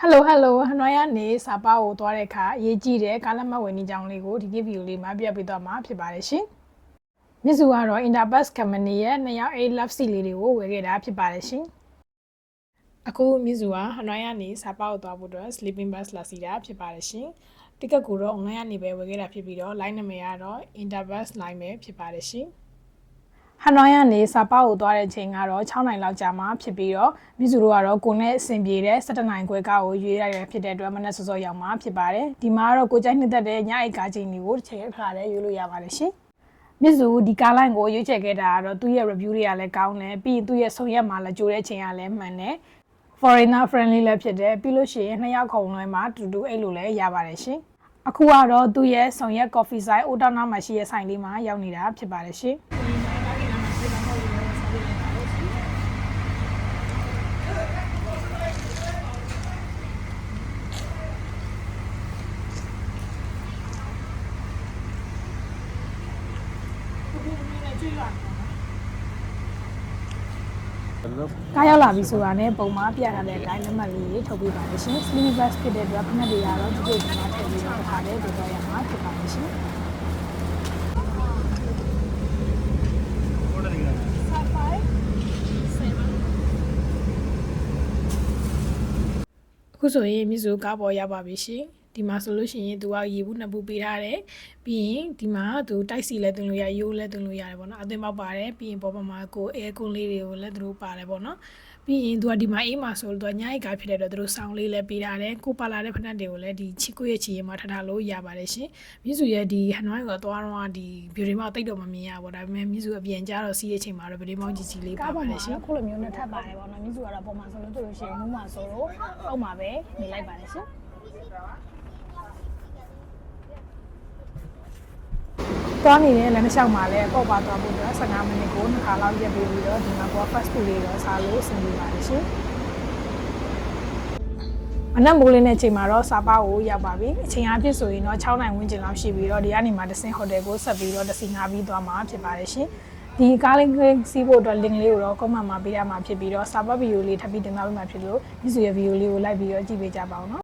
Hello ဟနွားရနေစာပောက်ကိုသွားတဲ့အခါအရေးကြီးတဲ့ကားလက်မှတ်ဝယ်နည်းကြောင်းလေးကိုဒီဗီဒီယိုလေးမှာပြပြသွားမှာဖြစ်ပါတယ်ရှင်။မြစ်စုကတော့ Interbus Company ရဲ့2ယောက်8 love seat လေးတွေကိုဝယ်ခဲ့တာဖြစ်ပါတယ်ရှင်။အခုမြစ်စုကဟနွားရနေစာပောက်ကိုသွားဖို့အတွက် sleeping bus လာစီတာဖြစ်ပါတယ်ရှင်။တက်ကက်ကိုတော့ online ကနေပဲဝယ်ခဲ့တာဖြစ်ပြီးတော့ line နာမည်ကတော့ Interbus line ပဲဖြစ်ပါတယ်ရှင်။ဟနွားရနေစာပောက်ကိုသွားတဲ့အချိန်ကတော့6နိုင်လောက်ကြာမှဖြစ်ပြီးတော့မြစ်စုတို့ကတော့ကိုနဲ့အဆင်ပြေတဲ့17နိုင်ခွဲကားကိုရွေးလိုက်ရဖြစ်တဲ့အတွက်မနက်စောစောရောက်မှဖြစ်ပါတယ်ဒီမှာကတော့ကိုကြိုက်နှစ်သက်တဲ့ညအိတ်ကားချိန်တွေကိုတစ်ချိန်အခါတည်းရွေးလို့ရပါတယ်ရှင်မြစ်စုဒီကားလိုင်းကိုရွေးချယ်ခဲ့တာကတော့သူ့ရဲ့ review တွေကလည်းကောင်းတယ်ပြီးရင်သူ့ရဲ့ဆုံရက်မှာလည်းကြိုတဲ့အချိန်ကလည်းမှန်တယ် foreigner friendly လည်းဖြစ်တယ်ပြီးလို့ရှိရင်2ယောက်ခုံလွှဲမှာတူတူအိတ်လို့လည်းရပါတယ်ရှင်အခုကတော့သူ့ရဲ့ဆုံရက် coffee site အိုတောင်းနာမှာရှိတဲ့ဆိုင်လေးမှာရောက်နေတာဖြစ်ပါတယ်ရှင်ကားရောက်လာပြီဆိုတာနဲ့ပုံမှာပြထားတဲ့အတိုင်းလက်မှတ်လေးတွေထုတ်ပေးပါမယ်ရှင် Sleeping Bus ဖြစ်တဲ့အတွက်ခဏတည်းကတော့ဒီကိစ္စမှာထည့်ပြီးတော့တစ်ခါတည်းပြောရမှာဖြစ်ပါမယ်ရှင်အခုဆိုရင်မြစ်စုကားပေါ်ရောက်ပါပြီရှင်ဒီမှာဆိုလို့ရှိရင်သူကရေဘူးနှစ်ဘူးပေးထားတယ်ပြီးရင်ဒီမှာသူတိုက်စီလဲသွင်းလို့ရရိုးလဲသွင်းလို့ရတယ်ပေါ့နော်အသွင်ပေါက်ပါတယ်ပြီးရင်ပေါ်ပေါ်မှာကိုအဲကွန်လေးတွေကိုလည်းသူတို့ပါတယ်ပေါ့နော်ပြီးရင်သူကဒီမှာအေးမှာဆိုလို့သူကညအိတ်ကားဖြစ်တဲ့အတွက်သူတို့ဆောင်းလေးလဲပေးထားတယ်ကိုပါလာတဲ့ဖက်နှက်တွေကိုလည်းဒီချီကိုရဲ့ချီရင်မှာထားလို့ရပါတယ်ရှင်မြစ်စုရဲ့ဒီဟနွိုင်းကသွားတော့ဒီဗီဒီယိုမှာတိတ်တော့မမြင်ရပါဘူးဒါပေမဲ့မြစ်စုအပြန်ကြတော့စီးရဲ့ချိန်မှာတော့ဗီဒီယိုမောင်းကြီးကြီးလေးပါပါတယ်ရှင်ခုလိုမျိုးနဲ့ထပ်ပါတယ်ပေါ့နော်မြစ်စုကတော့ပုံမှန်ဆိုလို့ဆိုလို့ရှိရင်မူးမှာဆိုလို့အောက်မှာပဲနေလိုက်ပါတယ်ရှင်သွားနေတဲ့လမ်းတစ်လျှောက်မှာလည်းပေါ့ပါသွားဖို့အတွက်15မိနစ်ကို2ခါလောက်ရပ်ပေးပြီးတော့ဒီမှာက fast food လေးတော့စားလို့အဆင်ပြေပါတယ်ရှင်။မနက်မိုးလင်းတဲ့အချိန်မှာတော့စားပါကိုရောက်ပါပြီ။အချိန်အားဖြင့်ဆိုရင်တော့6နိုင်ဝန်းကျင်လောက်ရှိပြီးတော့ဒီကနေမှတဆင်းဟိုတယ်ကိုဆက်ပြီးတော့တစီငါပြီးသွားမှာဖြစ်ပါတယ်ရှင်။ဒီကားလေးစီးဖို့အတွက် link လေးကိုတော့ comment မှာပေးရမှာဖြစ်ပြီးတော့စာပတ်ဗီဒီယိုလေးထပ်ပြီးတင်သွားပေးမှာဖြစ်လို့ဒီဆိုရဲ့ဗီဒီယိုလေးကိုလိုက်ပြီးတော့ကြည့်ပေးကြပါဦးနော်